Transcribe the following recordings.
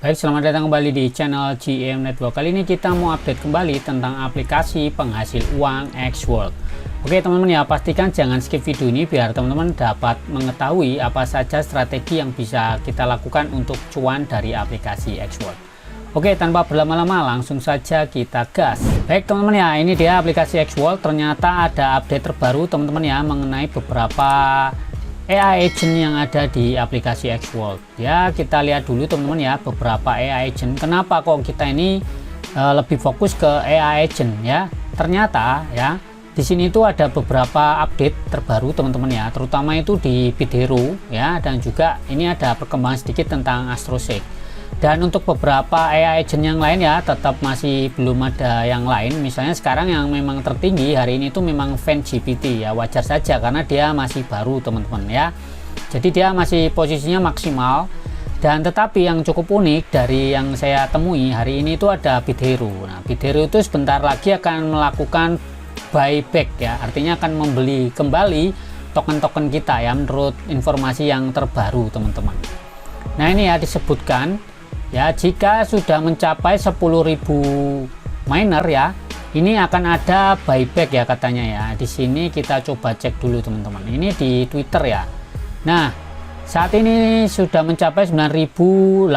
Baik, selamat datang kembali di channel GM Network. Kali ini kita mau update kembali tentang aplikasi penghasil uang Xworld. Oke teman-teman ya, pastikan jangan skip video ini biar teman-teman dapat mengetahui apa saja strategi yang bisa kita lakukan untuk cuan dari aplikasi Xworld. Oke, tanpa berlama-lama langsung saja kita gas. Baik teman-teman ya, ini dia aplikasi Xworld. Ternyata ada update terbaru teman-teman ya mengenai beberapa AI agent yang ada di aplikasi Xworld. Ya, kita lihat dulu teman-teman ya beberapa AI agent. Kenapa kok kita ini lebih fokus ke AI agent ya? Ternyata ya di sini itu ada beberapa update terbaru teman-teman ya, terutama itu di Bidhero ya, dan juga ini ada perkembangan sedikit tentang Astroseek. Dan untuk beberapa AI agent yang lain ya tetap masih belum ada yang lain. Misalnya sekarang yang memang tertinggi hari ini itu memang FanGPT ya, wajar saja karena dia masih baru teman-teman ya. Jadi dia masih posisinya maksimal. Dan tetapi yang cukup unik dari yang saya temui hari ini itu ada Bidhero. Nah, Bidhero itu sebentar lagi akan melakukan buyback ya, artinya akan membeli kembali token-token kita ya, menurut informasi yang terbaru teman-teman. Nah ini ya disebutkan ya, jika sudah mencapai 10.000 miner ya, ini akan ada buyback ya katanya ya. Di sini kita coba cek dulu teman-teman. Ini di Twitter ya. Nah, saat ini sudah mencapai 9.082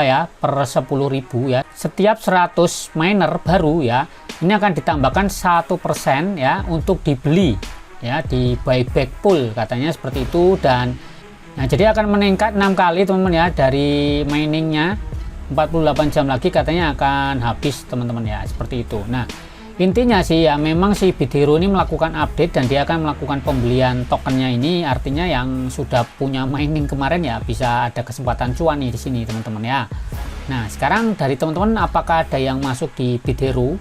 ya per 10.000 ya. Setiap 100 miner baru ya, ini akan ditambahkan 1% ya untuk dibeli ya di buyback pool katanya seperti itu. Dan nah, jadi akan meningkat 6 kali teman-teman ya, dari miningnya 48 jam lagi katanya akan habis teman-teman ya, seperti itu. Nah intinya sih ya memang si Bidhero ini melakukan update dan dia akan melakukan pembelian tokennya ini, artinya yang sudah punya mining kemarin ya bisa ada kesempatan cuan nih di sini teman-teman ya. Nah sekarang dari teman-teman apakah ada yang masuk di Bidhero?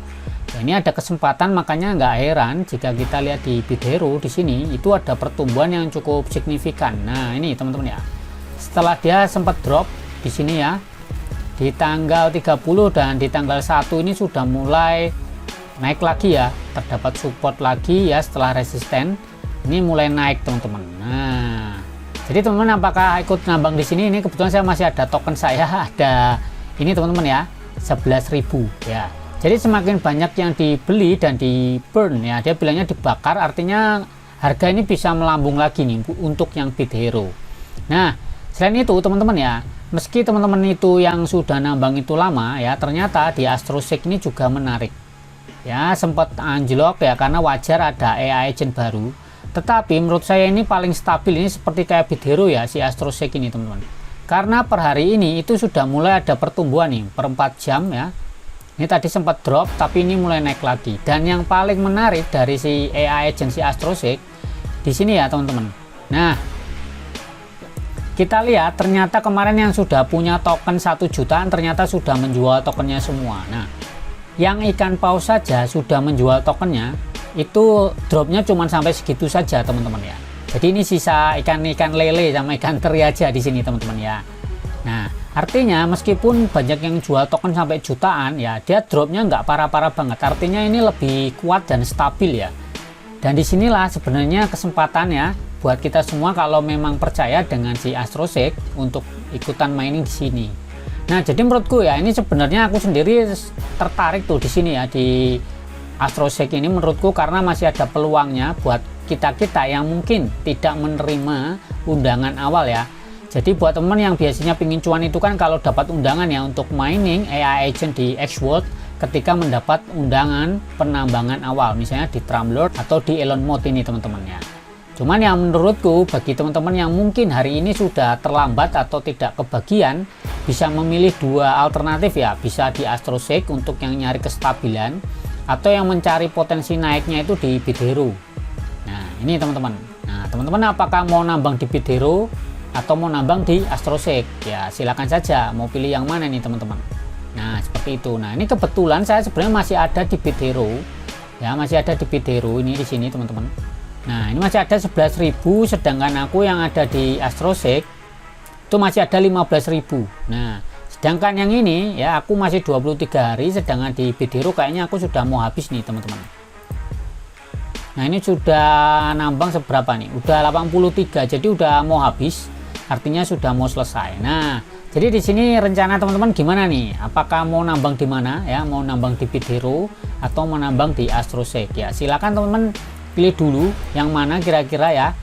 Nah, ini ada kesempatan, makanya nggak heran jika kita lihat di Bidhero di sini itu ada pertumbuhan yang cukup signifikan. Nah ini teman-teman ya, setelah dia sempat drop di sini ya di tanggal 30 dan di tanggal 1 ini sudah mulai naik lagi ya, terdapat support lagi ya setelah resisten ini mulai naik teman-teman. Nah jadi teman-teman apakah ikut nambang di sini? Ini kebetulan saya masih ada token saya ada ini teman-teman ya 11.000 ya. Jadi semakin banyak yang dibeli dan di burn ya, dia bilangnya dibakar, artinya harga ini bisa melambung lagi nih untuk yang Bidhero. Nah selain itu teman-teman ya, meski teman-teman itu yang sudah nambang itu lama ya, ternyata di Astroseek ini juga menarik ya, sempat anjlok ya karena wajar ada AI agent baru. Tetapi menurut saya ini paling stabil, ini seperti kayak Bidhero ya si Astroseek ini teman-teman, karena per hari ini itu sudah mulai ada pertumbuhan nih per 4 jam ya. Ini tadi sempat drop tapi ini mulai naik lagi. Dan yang paling menarik dari si AI agent si Astroseek di sini ya teman-teman. Nah kita lihat ternyata kemarin yang sudah punya token 1 jutaan ternyata sudah menjual tokennya semua. Nah yang ikan paus saja sudah menjual tokennya, itu dropnya cuma sampai segitu saja teman-teman ya. Jadi ini sisa ikan-ikan lele sama ikan teri aja di sini teman-teman ya. Nah artinya meskipun banyak yang jual token sampai jutaan ya, dia dropnya nggak parah-parah banget, artinya ini lebih kuat dan stabil ya. Dan disinilah sebenarnya kesempatannya buat kita semua kalau memang percaya dengan si Astroseek untuk ikutan mining di sini. Nah jadi menurutku ya, ini sebenarnya aku sendiri tertarik tuh di sini ya di Astroseek ini menurutku, karena masih ada peluangnya buat kita-kita yang mungkin tidak menerima undangan awal ya. Jadi buat teman yang biasanya pingin cuan itu kan kalau dapat undangan ya untuk mining AI agent di Xworld, ketika mendapat undangan penambangan awal misalnya di Trumlord atau di Elon Mode ini teman-teman ya. Cuman yang menurutku bagi teman-teman yang mungkin hari ini sudah terlambat atau tidak kebagian, bisa memilih dua alternatif ya, bisa di Astroseek untuk yang nyari kestabilan, atau yang mencari potensi naiknya itu di Bidhero. Nah ini teman-teman. Nah teman-teman apakah mau nambang di Bidhero atau mau nambang di Astroseek? Ya silakan saja mau pilih yang mana nih teman-teman. Nah seperti itu. Nah ini kebetulan saya sebenarnya masih ada di Bidhero ya, masih ada di Bidhero ini di sini teman-teman. Nah ini masih ada 11.000, sedangkan aku yang ada di Astroseek itu masih ada 15.000. Nah sedangkan yang ini ya aku masih 23 hari, sedangkan di Bidhero kayaknya aku sudah mau habis nih teman-teman. Nah ini sudah nambang seberapa nih, udah 83, jadi udah mau habis, artinya sudah mau selesai. Nah Jadi di sini rencana teman-teman gimana nih? Apakah mau nambang di mana ya? Mau nambang di BitHero atau mau nambang di Astroseek ya? Silakan teman-teman pilih dulu yang mana kira-kira ya.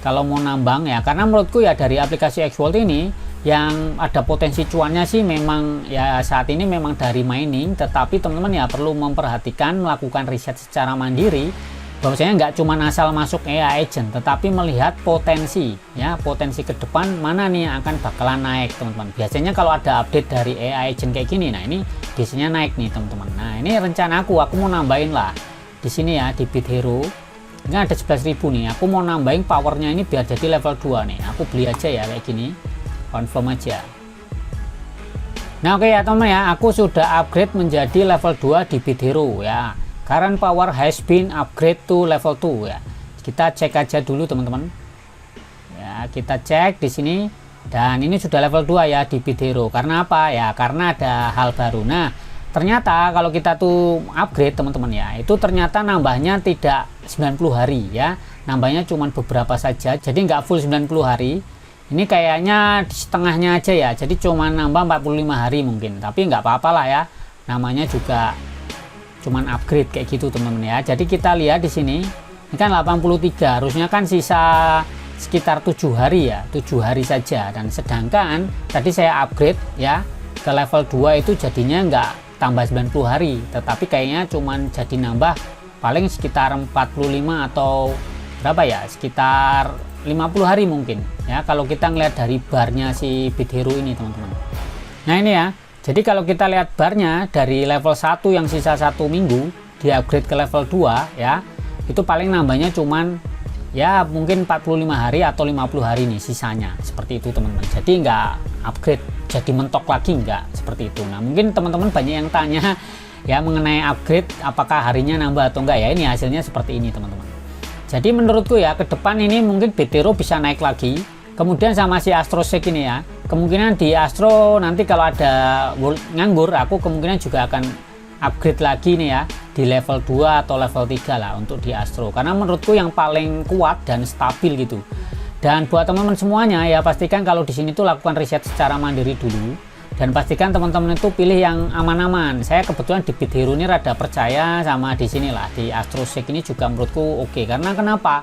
Kalau mau nambang ya, karena menurutku ya dari aplikasi Xworld ini yang ada potensi cuannya sih memang ya saat ini memang dari mining, tetapi teman-teman ya perlu memperhatikan, melakukan riset secara mandiri. Bahwasanya nggak cuma asal masuk AI agent, tetapi melihat potensi ya, potensi ke depan mana nih yang akan bakalan naik teman-teman. Biasanya kalau ada update dari AI agent kayak gini, nah ini biasanya naik nih teman-teman. Nah ini rencana aku mau nambahin lah di sini ya di BitHero. Ini ada 11.000 nih, aku mau nambahin powernya ini biar jadi level 2 nih. Aku beli aja ya kayak gini, confirm aja. Nah oke ya teman ya, aku sudah upgrade menjadi level 2 di BitHero ya. Current power has been upgrade to level 2 ya. Kita cek aja dulu teman-teman. Ya, kita cek di sini dan ini sudah level 2 ya di BitHero. Karena apa? Ya, karena ada hal baru. Nah, ternyata kalau kita tuh upgrade teman-teman ya, itu ternyata nambahnya tidak 90 hari ya. Nambahnya cuma beberapa saja. Jadi nggak full 90 hari. Ini kayaknya di setengahnya aja ya. Jadi cuma nambah 45 hari mungkin. Tapi nggak apa-apa lah ya. Namanya juga cuman upgrade kayak gitu teman-teman ya. Jadi kita lihat di sini ini kan 83, harusnya kan sisa sekitar 7 hari ya, 7 hari saja. Dan sedangkan tadi saya upgrade ya ke level 2 itu jadinya nggak tambah 90 hari, tetapi kayaknya cuman jadi nambah paling sekitar 45 atau berapa ya, sekitar 50 hari mungkin ya kalau kita ngeliat dari barnya si BitHero ini teman-teman. Nah ini ya, jadi kalau kita lihat barnya dari level 1 yang sisa 1 minggu di upgrade ke level 2 ya, itu paling nambahnya cuman ya mungkin 45 hari atau 50 hari nih sisanya, seperti itu teman-teman. Jadi nggak upgrade jadi mentok lagi, nggak seperti itu. Nah mungkin teman-teman banyak yang tanya ya mengenai upgrade apakah harinya nambah atau enggak ya. Ini hasilnya seperti ini teman-teman. Jadi menurutku ya ke depan ini mungkin BitHero bisa naik lagi. Kemudian sama si Astroseek ini ya, kemungkinan di Astro nanti kalau ada nganggur, aku kemungkinan juga akan upgrade lagi nih ya di level 2 atau level 3 lah untuk di Astro, karena menurutku yang paling kuat dan stabil gitu. Dan buat teman-teman semuanya ya, pastikan kalau di sini tuh lakukan riset secara mandiri dulu, dan pastikan teman-teman itu pilih yang aman-aman. Saya kebetulan di BitHero ini rada percaya sama di sinilah di Astroseek ini juga menurutku oke. Karena kenapa?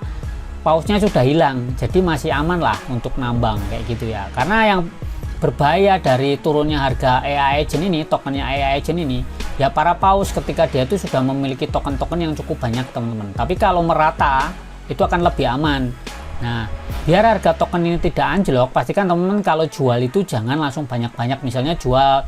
Pausnya sudah hilang, jadi masih aman lah untuk nambang kayak gitu ya. Karena yang berbahaya dari turunnya harga AI agent ini, tokennya AI agent ini ya, para paus ketika dia itu sudah memiliki token-token yang cukup banyak teman-teman. Tapi kalau merata itu akan lebih aman. Nah biar harga token ini tidak anjlok, pastikan teman-teman kalau jual itu jangan langsung banyak-banyak, misalnya jual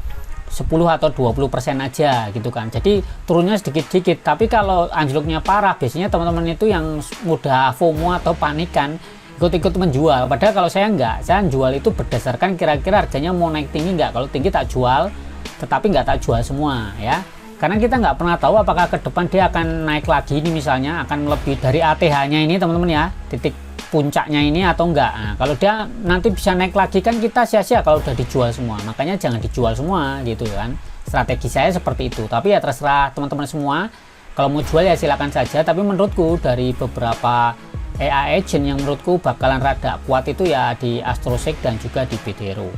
10 atau 20% aja gitu kan, jadi turunnya sedikit-sedikit. Tapi kalau anjloknya parah, biasanya teman-teman itu yang mudah FOMO atau panikan ikut-ikut menjual. Padahal kalau saya enggak, saya jual itu berdasarkan kira-kira harganya mau naik tinggi enggak. Kalau tinggi tak jual, tetapi enggak tak jual semua ya, karena kita nggak pernah tahu apakah ke depan dia akan naik lagi ini, misalnya akan lebih dari ATH nya ini teman-teman ya, titik puncaknya ini atau enggak. Nah, kalau dia nanti bisa naik lagi kan kita sia-sia kalau udah dijual semua. Makanya jangan dijual semua gitu kan. Strategi saya seperti itu. Tapi ya terserah teman-teman semua. Kalau mau jual ya silakan saja. Tapi menurutku dari beberapa AI agent yang menurutku bakalan rada kuat itu ya di Astroseek dan juga di BitHero.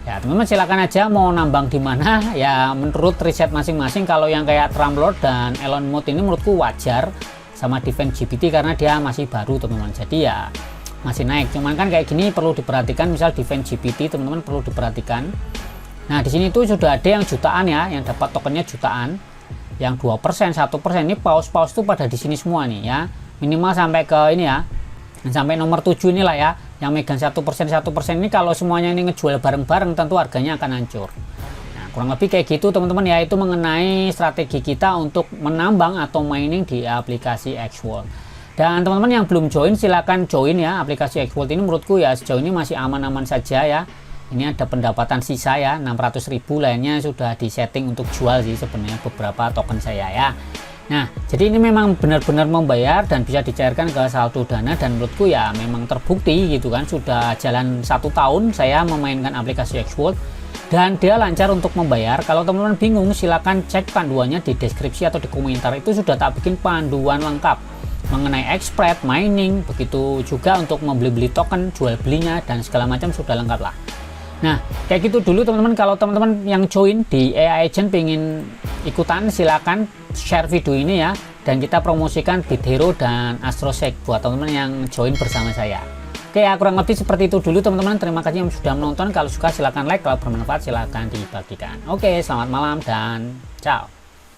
Ya teman-teman silakan aja mau nambang di mana ya menurut riset masing-masing. Kalau yang kayak Trump Lord dan Elon Musk ini menurutku wajar, sama Defense GPT karena dia masih baru teman-teman, jadi ya masih naik. Cuman kan kayak gini perlu diperhatikan, misal Defense GPT teman-teman perlu diperhatikan. Nah di sini tuh sudah ada yang jutaan ya, yang dapat tokennya jutaan, yang 2%, 1%. Ini paus-paus tuh pada di sini semua nih ya, minimal sampai ke ini ya, sampai nomor 7 inilah ya, yang megang 1%. Ini kalau semuanya ini ngejual bareng-bareng tentu harganya akan hancur. Kurang lebih kayak gitu teman-teman ya, itu mengenai strategi kita untuk menambang atau mining di aplikasi Xworld. Dan teman-teman yang belum join silahkan join ya aplikasi Xworld ini. Menurutku ya sejauh ini masih aman-aman saja ya. Ini ada pendapatan sisa ya 600.000, lainnya sudah disetting untuk jual sih sebenarnya beberapa token saya ya. Nah jadi ini memang benar-benar membayar dan bisa dicairkan ke saldo dana, dan menurutku ya memang terbukti gitu kan, sudah jalan 1 tahun saya memainkan aplikasi Xworld dan dia lancar untuk membayar. Kalau teman-teman bingung silahkan cek panduannya di deskripsi atau di komentar, itu sudah tak bikin panduan lengkap mengenai spread, mining, begitu juga untuk membeli-beli token, jual belinya dan segala macam sudah lengkap lah. Nah, kayak gitu dulu teman-teman. Kalau teman-teman yang join di AI Agent pengen ikutan, silakan share video ini ya, dan kita promosikan BitHero dan AstroSeek buat teman-teman yang join bersama saya. Oke ya, kurang lebih seperti itu dulu teman-teman. Terima kasih yang sudah menonton. Kalau suka silakan like, kalau bermanfaat silakan dibagikan. Oke, selamat malam dan ciao.